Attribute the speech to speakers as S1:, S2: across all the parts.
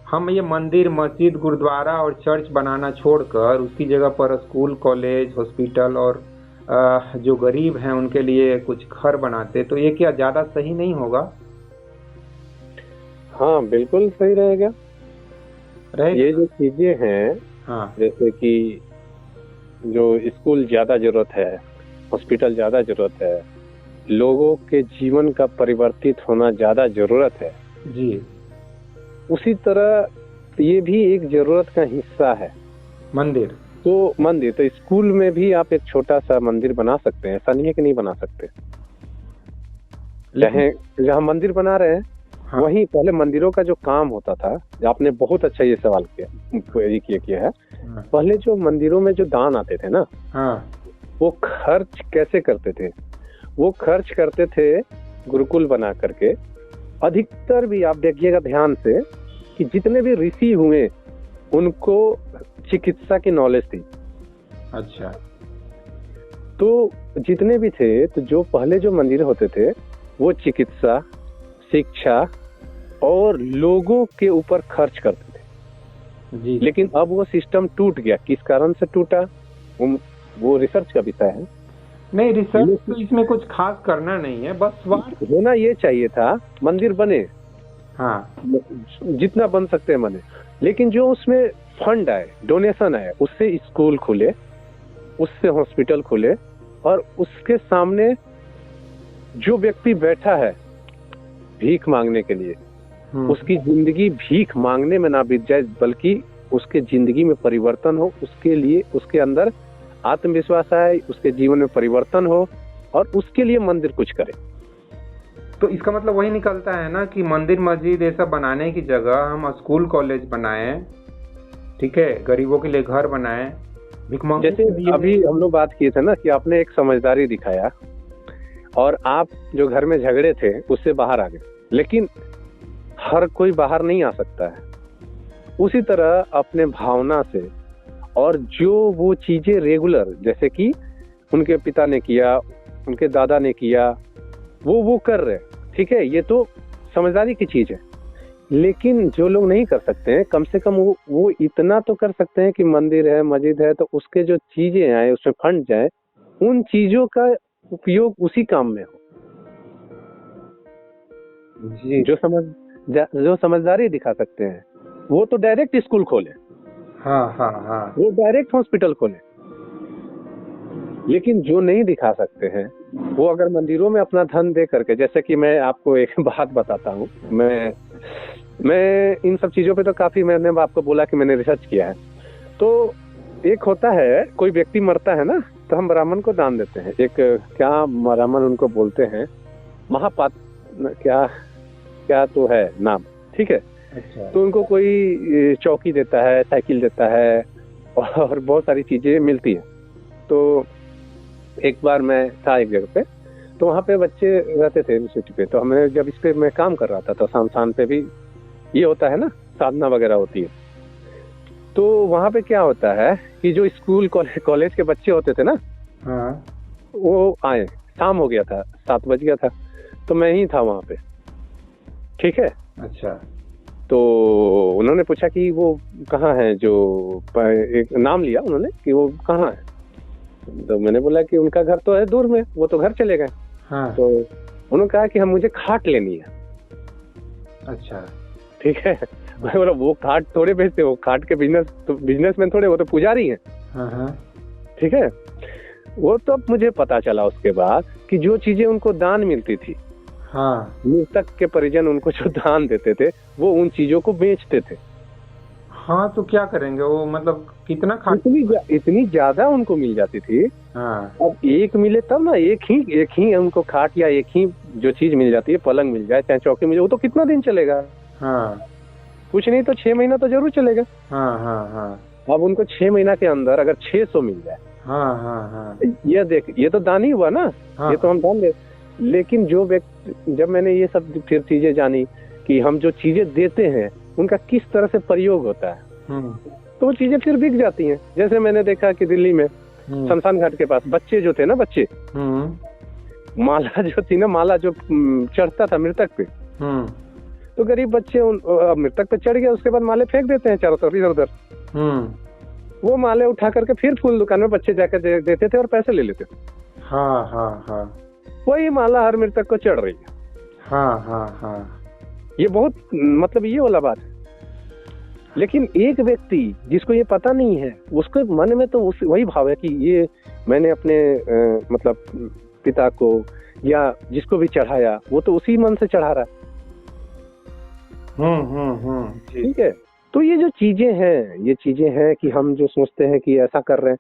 S1: हम ये मंदिर, मस्जिद, गुरुद्वारा और चर्च बनाना छोड़कर उसकी जगह पर स्कूल, कॉलेज, हॉस्पिटल और जो गरीब हैं उनके लिए कुछ घर बनाते तो ये क्या ज्यादा सही नहीं होगा?
S2: हाँ, बिल्कुल सही रहेगा।
S1: रहेगा।
S2: ये जो चीजें हैं,
S1: हाँ।
S2: जैसे कि जो स्कूल ज्यादा जरूरत है, हॉस्पिटल ज्यादा जरूरत है, लोगों के जीवन का परिवर्तित होना ज्यादा जरूरत है,
S1: जी।
S2: उसी तरह ये भी एक जरूरत का हिस्सा है।
S1: मंदिर।
S2: तो स्कूल में भी आप एक छोटा सा मंदिर बना सकते हैं, ऐसा नहीं है कि नहीं बना सकते। चाहे जहाँ मंदिर बना रहे हैं,
S1: हाँ।
S2: वहीं पहले मंदिरों का जो काम होता था, आपने बहुत अच्छा ये सवाल किया है।
S1: हाँ।
S2: पहले जो मंदिरों में जो दान आते थे ना,
S1: हाँ।
S2: वो खर्च कैसे करते थे? वो खर्च करते थे गुरुकुल बना करके। अधिकतर भी आप देखिएगा ध्यान से कि जितने भी ऋषि हुए उनको चिकित्सा की नॉलेज थी।
S1: अच्छा।
S2: तो जितने भी थे, तो जो पहले जो मंदिर होते थे वो चिकित्सा, शिक्षा और लोगों के ऊपर खर्च करते थे।
S1: जी।
S2: लेकिन अब वो सिस्टम टूट गया। किस कारण से टूटा, वो रिसर्च का विषय है।
S1: नहीं, रिसर्च तो इसमें कुछ खास करना नहीं है, बस स्वार्थ
S2: होना ये चाहिए था, मंदिर बने,
S1: हाँ,
S2: जितना बन सकते हैं बने, लेकिन जो उसमें फंड आए, डोनेशन आए, उससे स्कूल खुले, उससे हॉस्पिटल खुले, और उसके सामने जो व्यक्ति बैठा है भीख मांगने के लिए, उसकी जिंदगी भीख मांगने में ना बीत जाए, बल्कि उसके जिंदगी में परिवर्तन हो, उसके लिए उसके अंदर आत्मविश्वास आए, उसके जीवन में परिवर्तन हो, और उसके लिए मंदिर कुछ करे।
S1: तो इसका मतलब वही निकलता है ना कि मंदिर, मस्जिद ये सब बनाने की जगह हम स्कूल, कॉलेज बनाएं, ठीक है, गरीबों के लिए घर बनाएं, भिखमंगे।
S2: जैसे अभी हम लोग बात किए थे ना कि आपने एक समझदारी दिखाया और आप जो घर में झगड़े थे उससे बाहर आ गए, लेकिन हर कोई बाहर नहीं आ सकता है। उसी तरह अपने भावना से, और जो वो चीजें रेगुलर, जैसे कि उनके पिता ने किया, उनके दादा ने किया, वो कर रहे, ठीक है, ये तो समझदारी की चीज है। लेकिन जो लोग नहीं कर सकते हैं, कम से कम वो इतना तो कर सकते हैं कि मंदिर है, मस्जिद है, तो उसके जो चीजें आए, उसमें फंड जाए, उन चीजों का उपयोग उसी काम में हो।
S1: जी।
S2: जो समझदारी दिखा सकते हैं वो तो डायरेक्ट स्कूल खोले।
S1: हाँ हाँ हाँ।
S2: वो डायरेक्ट हॉस्पिटल खोले। लेकिन जो नहीं दिखा सकते हैं, वो अगर मंदिरों में अपना धन दे करके, जैसे कि मैं आपको एक बात बताता हूँ, मैं इन सब चीजों पे तो काफी, मैंने आपको बोला कि मैंने रिसर्च किया है। तो एक होता है, कोई व्यक्ति मरता है ना, तो हम ब्राह्मण को दान देते हैं। एक क्या ब्राह्मण उनको बोलते हैं, महापात क्या तो है नाम, ठीक है।
S1: अच्छा।
S2: तो उनको कोई चौकी देता है, साइकिल देता है, और बहुत सारी चीजें मिलती है। तो एक बार मैं था एक जगह पे, तो वहाँ पे बच्चे रहते थे यूनिवर्सिटी पे, तो हमने जब इस पे मैं काम कर रहा था, तो शाम पे भी ये होता है ना, साधना वगैरह होती है। तो वहाँ पे क्या होता है कि जो स्कूल कॉलेज के बच्चे होते थे ना,
S1: हाँ।
S2: वो आए, शाम हो गया था, 7 बज गया था, तो मैं ही था वहाँ पे, ठीक है।
S1: अच्छा।
S2: तो उन्होंने पूछा कि वो कहाँ है, जो एक नाम लिया उन्होंने कि वो कहाँ है। तो मैंने बोला कि उनका घर तो है दूर में, वो तो घर चले गए।
S1: हाँ।
S2: तो उन्होंने कहा कि मुझे खाट लेनी है।
S1: अच्छा।
S2: ठीक है। मैं बोला वो खाट थोड़े बेचते, वो खाट के बिजनेसमैन थोड़े, वो तो पुजारी हैं।
S1: हाँ हाँ।
S2: ठीक है। वो तो मुझे पता चला उसके बाद कि जो चीजें उनको दान मिलती थी,
S1: हाँ,
S2: मृतक के परिजन उनको जो दान देते थे, वो उन चीजों को बेचते थे।
S1: हाँ, तो क्या करेंगे वो, मतलब कितना
S2: इतनी ज्यादा उनको मिल जाती थी।
S1: हाँ।
S2: अब एक मिले तब ना, एक ही उनको खाट या एक ही जो चीज मिल जाती है, पलंग मिल जाए चाहे चौकी मिल जाए, वो तो कितना दिन चलेगा।
S1: हाँ।
S2: कुछ नहीं तो 6 महीना तो जरूर चलेगा।
S1: हाँ हाँ हाँ।
S2: अब उनको 6 महीना के अंदर अगर 600 मिल जाए,
S1: हाँ हाँ हाँ।
S2: ये देख, ये तो दान ही हुआ ना।
S1: हाँ।
S2: ये तो हम दान दे। लेकिन जो व्यक्ति, जब मैंने ये सब फिर चीजें जानी कि हम जो चीजें देते हैं उनका किस तरह से प्रयोग होता है, तो वो चीजें फिर बिक जाती हैं। जैसे मैंने देखा कि दिल्ली में शमशान घाट के पास बच्चे जो थे ना, माला जो थी ना, माला जो चढ़ता था मृतक पे, तो गरीब बच्चे मृतक पे चढ़ गया, उसके बाद माले फेंक देते हैं चारों तरफ इधर उधर। वो माले उठा करके फिर फूल दुकान में बच्चे जाकर देते थे और पैसे ले लेते थे।
S1: हाँ हाँ हाँ।
S2: वही माला हर मृतक को चढ़ रही है।
S1: हाँ हाँ हाँ।
S2: ये बहुत मतलब ये वाला बात है। लेकिन एक व्यक्ति जिसको ये पता नहीं है, उसके मन में तो वही भाव है कि ये मैंने अपने मतलब पिता को या जिसको भी चढ़ाया वो तो उसी मन से चढ़ा रहा है। ठीक है। तो ये जो चीजें हैं, ये चीजें हैं कि हम जो सोचते हैं कि ऐसा कर रहे हैं,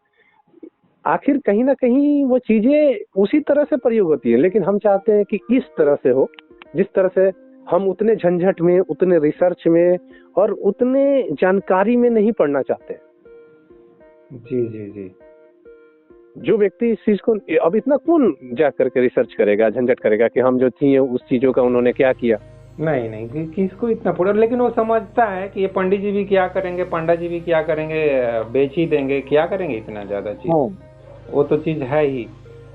S2: आखिर कहीं ना कहीं वो चीजें उसी तरह से प्रयोग होती है, लेकिन हम चाहते हैं कि इस तरह से हो जिस तरह से हम उतने झंझट में, उतने रिसर्च में और उतने जानकारी में नहीं पढ़ना चाहते।
S1: जी जी जी।
S2: जो व्यक्ति इस चीज को, अब इतना कौन जा करके रिसर्च करेगा, झंझट करेगा कि हम जो चाहिए उस चीजों का उन्होंने क्या किया।
S1: नहीं नहीं, किसको इतना पड़ा, लेकिन वो समझता है कि ये पंडित जी भी क्या करेंगे, पंडा जी भी क्या करेंगे, बेच ही देंगे, क्या करेंगे इतना ज्यादा चीज। वो तो चीज है ही।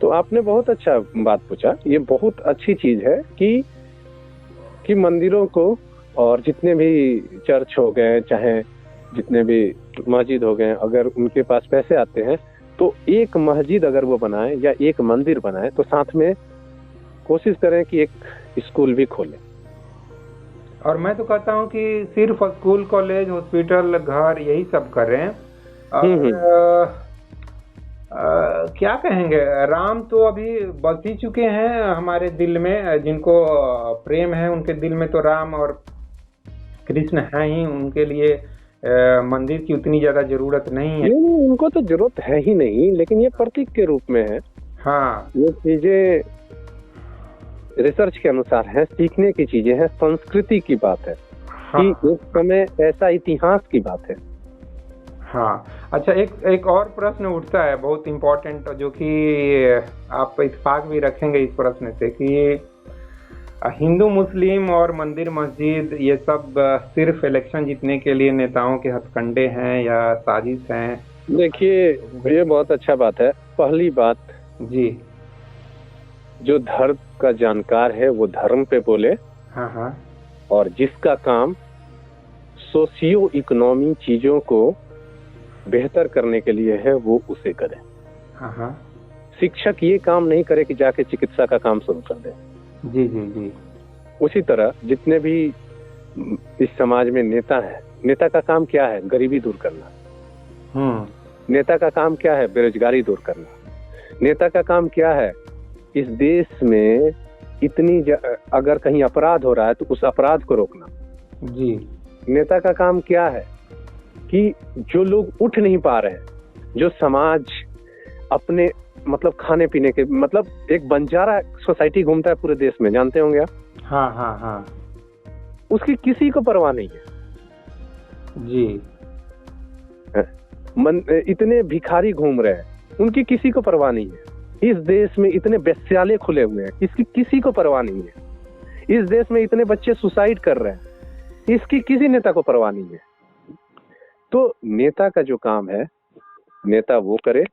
S2: तो आपने बहुत अच्छा बात पूछा। ये बहुत अच्छी चीज है कि मंदिरों को और जितने भी चर्च हो गए, चाहे जितने भी मस्जिद हो गए, अगर उनके पास पैसे आते हैं तो एक मस्जिद अगर वो बनाए या एक मंदिर बनाए तो साथ में कोशिश करें कि एक स्कूल भी खोलें।
S1: और मैं तो कहता हूँ कि सिर्फ स्कूल, कॉलेज, हॉस्पिटल, घर यही सब करें। और क्या कहेंगे, राम तो अभी बस ही चुके हैं हमारे दिल में। जिनको प्रेम है उनके दिल में तो राम और कृष्ण हैं ही। उनके लिए मंदिर की उतनी ज्यादा जरूरत नहीं है।
S2: नहीं, उनको तो जरूरत है ही नहीं, लेकिन ये प्रतीक के रूप में है।
S1: हाँ,
S2: ये चीजें रिसर्च के अनुसार है, सीखने की चीजें हैं, संस्कृति की बात है। हाँ। कि एक समय ऐसा इतिहास की बात है।
S1: हाँ। अच्छा, एक और प्रश्न उठता है बहुत इम्पोर्टेंट, जो कि आप इत्तेफाक भी रखेंगे इस प्रश्न से, कि हिंदू मुस्लिम और मंदिर मस्जिद ये सब सिर्फ इलेक्शन जीतने के लिए नेताओं के हथकंडे हैं या साजिश हैं?
S2: देखिए, ये बहुत अच्छा बात है। पहली बात
S1: जी,
S2: जो धर्म का जानकार है वो धर्म पे बोले।
S1: हाँ हाँ।
S2: और जिसका काम सोशियो इकोनॉमी चीजों को बेहतर करने के लिए है वो उसे करे।
S1: हाँ हाँ।
S2: शिक्षक ये काम नहीं करे कि जाके चिकित्सा का काम शुरू कर दे।
S1: जी जी जी।
S2: उसी तरह जितने भी इस समाज में नेता है, नेता का काम क्या है? गरीबी दूर करना। नेता का काम क्या है? बेरोजगारी दूर करना। नेता का काम क्या है? इस देश में इतनी अगर कहीं अपराध हो रहा है तो उस अपराध को रोकना।
S1: जी। नेता
S2: का काम क्या है? कि जो लोग उठ नहीं पा रहे हैं, जो समाज अपने मतलब खाने पीने के, मतलब एक बंजारा सोसाइटी घूमता है पूरे देश में, जानते होंगे आप।
S1: हाँ हाँ हाँ।
S2: उसकी किसी को परवाह नहीं है।
S1: जी।
S2: इतने भिखारी घूम रहे हैं, उनकी किसी को परवाह नहीं है। इस देश में इतने वेश्यालय खुले हुए हैं, इसकी किसी को परवाह नहीं है। इस देश में इतने बच्चे सुसाइड कर रहे हैं, इसकी किसी नेता को परवाह नहीं है। तो नेता का जो काम है, नेता वो करे,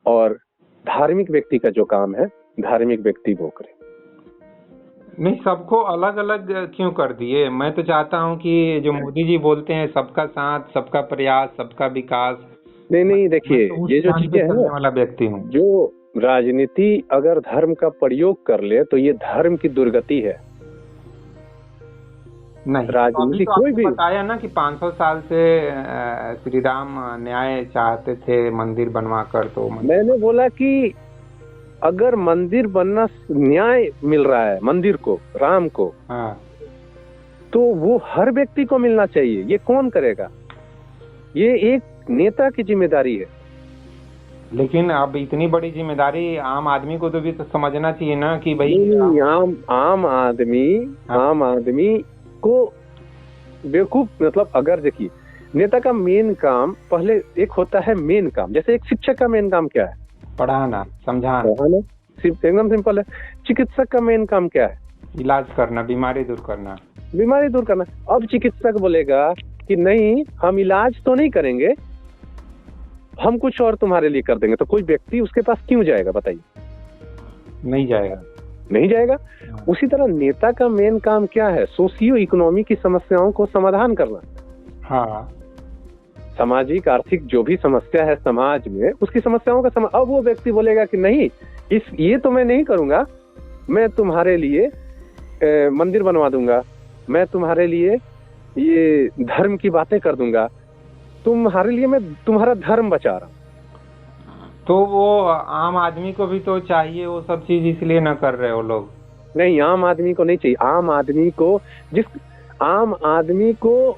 S2: और धार्मिक व्यक्ति का जो काम है, धार्मिक व्यक्ति वो करे।
S1: नहीं, सबको अलग अलग क्यों कर दिए? मैं तो चाहता हूं कि जो मोदी जी बोलते हैं, सबका साथ, सबका प्रयास, सबका विकास।
S2: नहीं, देखिए,
S1: तो
S2: ये जो चीजें हैं
S1: वाला व्यक्ति हूँ।
S2: जो राजनीति अगर धर्म का प्रयोग कर ले तो ये धर्म की दुर्गति है।
S1: नहीं,
S2: राजनीति
S1: तो
S2: कोई भी
S1: बताया ना कि 500 साल से श्री राम न्याय चाहते थे मंदिर बनवा कर। तो
S2: मैंने बोला कि अगर मंदिर बनना, न्याय मिल रहा है मंदिर को, राम को,
S1: हाँ,
S2: तो वो हर व्यक्ति को मिलना चाहिए। ये कौन करेगा? ये एक नेता की जिम्मेदारी है।
S1: लेकिन अब इतनी बड़ी जिम्मेदारी आम आदमी को तो भी तो समझना चाहिए ना कि भाई
S2: आम आदमी को बेवकूफ, मतलब अगर देखिए, नेता का मेन काम, पहले एक होता है मेन काम, जैसे एक शिक्षक का मेन काम क्या है?
S1: पढ़ाना, समझाना।
S2: एकदम सिंपल है। चिकित्सक का मेन काम क्या है?
S1: इलाज करना, बीमारी दूर करना।
S2: अब चिकित्सक बोलेगा कि नहीं, हम इलाज तो नहीं करेंगे, हम कुछ और तुम्हारे लिए कर देंगे, तो कोई व्यक्ति उसके पास क्यों जाएगा? बताइए।
S1: नहीं जाएगा।
S2: नहीं जाएगा। उसी तरह नेता का मेन काम क्या है? सोशियो इकोनॉमी की समस्याओं को समाधान करना।
S1: हाँ,
S2: सामाजिक आर्थिक जो भी समस्या है समाज में, उसकी समस्याओं का अब वो व्यक्ति बोलेगा कि नहीं, ये तो मैं नहीं करूंगा, मैं तुम्हारे लिए मंदिर बनवा दूंगा, मैं तुम्हारे लिए ये धर्म की बातें कर दूंगा, तुम्हारे लिए मैं तुम्हारा धर्म बचा रहा हूं।
S1: तो वो आम आदमी को भी तो चाहिए वो सब चीज, इसलिए ना कर रहे हो लोग।
S2: नहीं, आम आदमी को नहीं चाहिए। आम आदमी को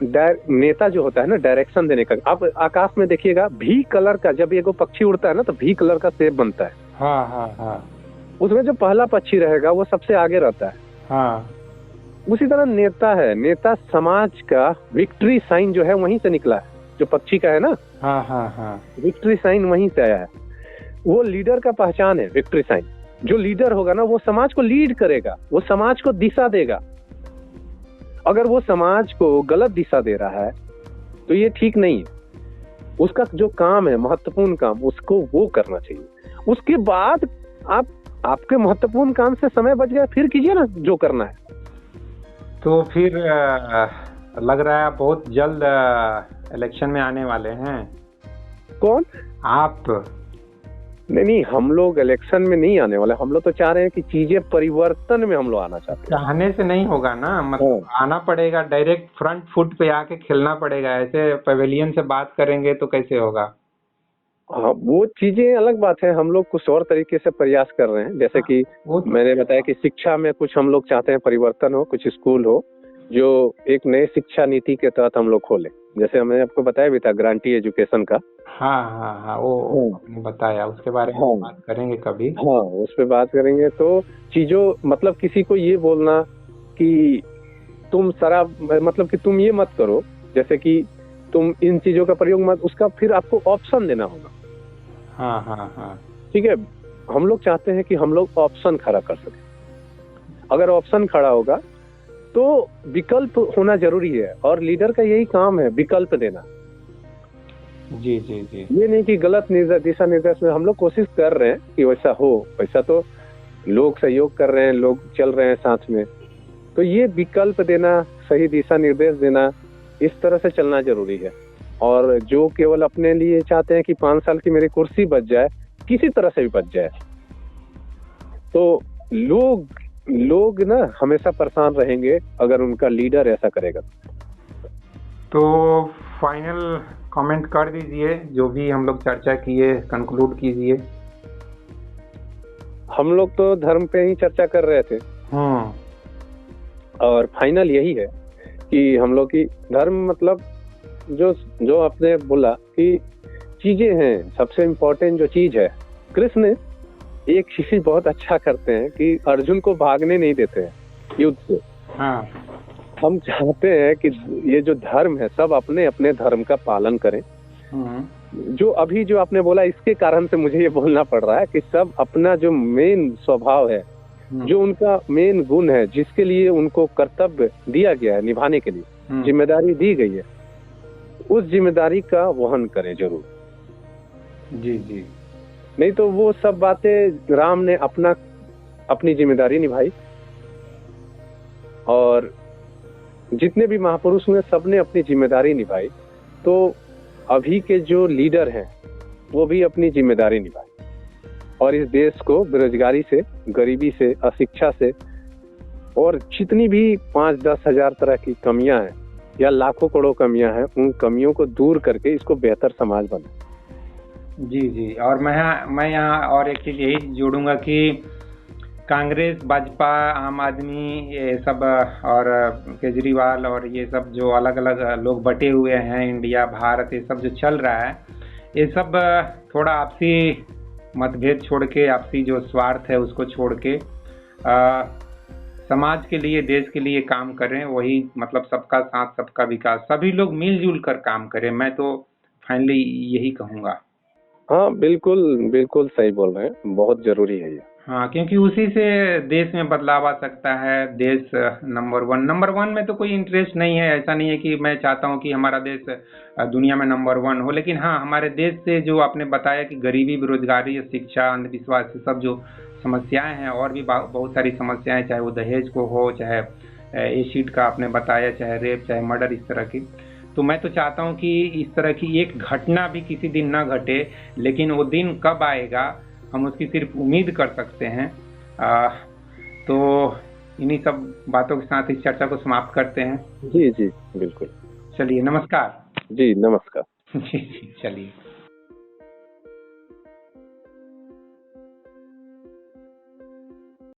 S2: नेता जो होता है ना, डायरेक्शन देने का। आप आकाश में देखिएगा, भी कलर का जब एगो पक्षी उड़ता है ना, तो भी कलर का शेप बनता है।
S1: हाँ हाँ हाँ।
S2: उसमें जो पहला पक्षी रहेगा वो सबसे आगे रहता है।
S1: हाँ,
S2: उसी तरह नेता है। नेता समाज का विक्ट्री साइन जो है वहीं से निकला है, जो पक्षी का है ना।
S1: हाँ हाँ हाँ।
S2: विक्ट्री साइन वहीं से आया है। वो लीडर का पहचान है, विक्ट्री साइन। जो लीडर होगा ना, वो समाज को लीड करेगा, वो समाज को दिशा देगा। अगर वो समाज को गलत दिशा दे रहा है तो ये ठीक नहीं है। उसका जो काम है, महत्वपूर्ण काम, उसको वो करना चाहिए। उसके बाद आपके महत्वपूर्ण काम से समय बच गया, फिर कीजिए ना जो करना है।
S1: तो फिर लग रहा है बहुत जल्द इलेक्शन में आने वाले हैं।
S2: कौन? आप? नहीं, हम लोग इलेक्शन में नहीं आने वाले। हम लोग तो चाह रहे हैं कि चीजें परिवर्तन में हम लोग आना चाहते हैं।
S1: चाहने से नहीं होगा ना, मतलब आना पड़ेगा, डायरेक्ट फ्रंट फुट पे आके खेलना पड़ेगा। ऐसे पवेलियन से बात करेंगे तो कैसे होगा?
S2: हाँ, वो चीजें अलग बात है। हम लोग कुछ और तरीके से प्रयास कर रहे हैं। जैसे कि मैंने बताया कि शिक्षा में कुछ हम लोग चाहते हैं परिवर्तन हो, कुछ स्कूल हो जो एक नए शिक्षा नीति के तहत हम लोग खोले। जैसे हमने आपको बताया भी था, ग्रांटी एजुकेशन का।
S1: हाँ हाँ हाँ, वो बताया, उसके बारे में बात करेंगे कभी।
S2: हाँ, उस पर बात करेंगे। तो चीजों, मतलब किसी को ये बोलना कि तुम शराब, मतलब कि तुम ये मत करो, जैसे कि तुम इन चीजों का प्रयोग मत, उसका फिर आपको ऑप्शन देना होगा।
S1: हाँ हाँ हाँ,
S2: ठीक है। हम लोग चाहते हैं कि हम लोग ऑप्शन खड़ा कर सकें। अगर ऑप्शन खड़ा होगा तो विकल्प होना जरूरी है, और लीडर का यही काम है, विकल्प देना।
S1: जी जी जी।
S2: ये नहीं कि गलत दिशा निर्देश में। हम लोग कोशिश कर रहे हैं कि वैसा हो। वैसा तो लोग सहयोग कर रहे हैं, लोग चल रहे हैं साथ में। तो ये विकल्प देना, सही दिशा निर्देश देना, इस तरह से चलना जरूरी है। और जो केवल अपने लिए चाहते हैं कि 5 साल की मेरी कुर्सी बच जाए, किसी तरह से भी बच जाए, तो लोग ना हमेशा परेशान रहेंगे अगर उनका लीडर ऐसा करेगा।
S1: तो फाइनल कमेंट कर दीजिए, जो भी हम लोग चर्चा किए कंक्लूड कीजिए।
S2: हम लोग तो धर्म पे ही चर्चा कर रहे थे। और फाइनल यही है कि हम लोग की धर्म, मतलब जो आपने बोला कि चीजें हैं, सबसे इम्पोर्टेंट जो चीज है, कृष्ण एक चीज बहुत अच्छा करते हैं कि अर्जुन को भागने नहीं देते हैं युद्ध से।
S1: हाँ।
S2: हम चाहते हैं कि ये जो धर्म है, सब अपने अपने धर्म का पालन करें। जो आपने बोला, इसके कारण से मुझे ये बोलना पड़ रहा है कि सब अपना जो मेन स्वभाव है, जो उनका मेन गुण है, जिसके लिए उनको कर्तव्य दिया गया है निभाने के लिए, जिम्मेदारी दी गई है, उस जिम्मेदारी का वहन करें जरूर।
S1: जी जी।
S2: नहीं तो वो सब बातें, राम ने अपनी जिम्मेदारी निभाई, और जितने भी महापुरुष हुए सबने अपनी जिम्मेदारी निभाई। तो अभी के जो लीडर हैं वो भी अपनी जिम्मेदारी निभाए, और इस देश को बेरोजगारी से, गरीबी से, अशिक्षा से, और जितनी भी 5-10 हजार तरह की कमियां हैं या लाखों करोड़ कमियां हैं, उन कमियों को दूर करके इसको बेहतर समाज बने।
S1: जी जी। और मैं यहाँ और एक चीज यही जोड़ूंगा कि कांग्रेस, भाजपा, आम आदमी, ये सब, और केजरीवाल, और ये सब जो अलग अलग लोग बटे हुए हैं, इंडिया, भारत, ये सब जो चल रहा है, ये सब थोड़ा आपसी मतभेद छोड़ के, आपसी जो स्वार्थ है उसको छोड़ के समाज के लिए, देश के लिए काम करें। वही मतलब सबका साथ सबका विकास, सभी लोग मिलजुल कर काम करें। मैं तो फाइनली यही कहूँगा।
S2: हाँ, बिल्कुल बिल्कुल सही बोल रहे हैं, बहुत जरूरी है ये।
S1: हाँ, क्योंकि उसी से देश में बदलाव आ सकता है। देश नंबर वन में तो कोई इंटरेस्ट नहीं है। ऐसा नहीं है कि मैं चाहता हूँ कि हमारा देश दुनिया में नंबर 1 हो, लेकिन हाँ, हमारे देश से जो आपने बताया कि गरीबी, बेरोजगारी, शिक्षा, अंधविश्वास, सब जो समस्याएं हैं, और भी बहुत सारी समस्याएं, चाहे वो दहेज को हो, चाहे एसिड का आपने बताया, चाहे रेप, चाहे मर्डर, इस तरह की। तो मैं तो चाहता हूं कि इस तरह की एक घटना भी किसी दिन ना घटे, लेकिन वो दिन कब आएगा हम उसकी सिर्फ उम्मीद कर सकते हैं। तो इन्हीं सब बातों के साथ इस चर्चा को समाप्त करते हैं।
S2: जी जी बिल्कुल।
S1: चलिए, नमस्कार।
S2: जी नमस्कार।
S1: जी चलिए।